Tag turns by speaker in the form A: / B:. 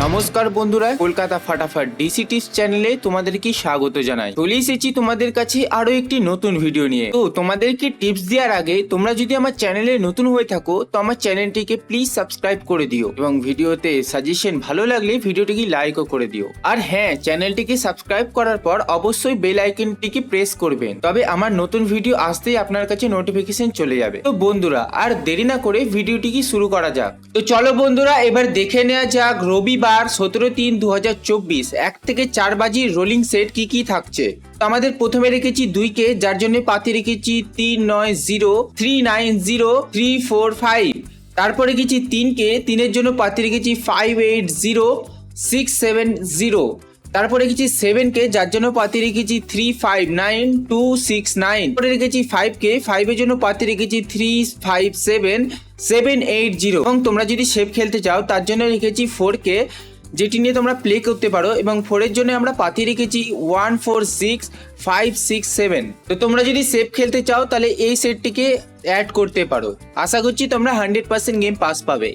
A: নমস্কার বন্ধুরা, Kolkata ফাটাফাট DC tips চ্যানেলে তোমাদেরকে স্বাগত জানাই। চলে এসেছি তোমাদের কাছে আরো একটি নতুন ভিডিও নিয়ে। তো তোমাদেরকে টিপস দেওয়ার আগে তোমরা যদি আমার চ্যানেলে নতুন হয়ে থাকো তো আমার চ্যানেলটিকে প্লিজ সাবস্ক্রাইব করে দিও এবং ভিডিওতে সাজেশন ভালো লাগলে ভিডিওটিকে লাইকও করে দিও। আর হ্যাঁ, চ্যানেলটিকে সাবস্ক্রাইব করার পর অবশ্যই বেল আইকনটিকে প্রেস করবেন, তবে আমার নতুন ভিডিও আসতেই আপনার কাছে নোটিফিকেশন চলে যাবে। তো বন্ধুরা আর দেরি না করে ভিডিওটিকে শুরু করা যাক। তো চলো বন্ধুরা এবার দেখে নেওয়া যাক রবিবার 17/3/2024 1 থেকে 4 বাজি রোলিং সেট কি কি থাকছে। তো আমাদের প্রথমে রেখেছি 2K, যার জন্য পাতি রেখেছি 390, 390, 345। তারপর রেখেছি 3K, 3-এর জন্য পাতি রেখেছি 580, 670। তারপরে রেখেছি 7K, যার জন্য পাতি রেখেছি 359, 269। তারপরে রেখেছি 5K, 5-এর জন্য পাতি রেখেছি 357, 780। এবং তোমরা যদি শেপ খেলতে চাও তার জন্য রেখেছি 4K, যেটি নিয়ে তোমরা প্লে করতে পারো। এবং 4-এর জন্য আমরা পাতি রেখেছি 146, 567। তো তোমরা যদি শেপ খেলতে চাও তাহলে এই সেটটিকে অ্যাড করতে পারো। আশা করছি তোমরা 100% গেম পাস পাবে।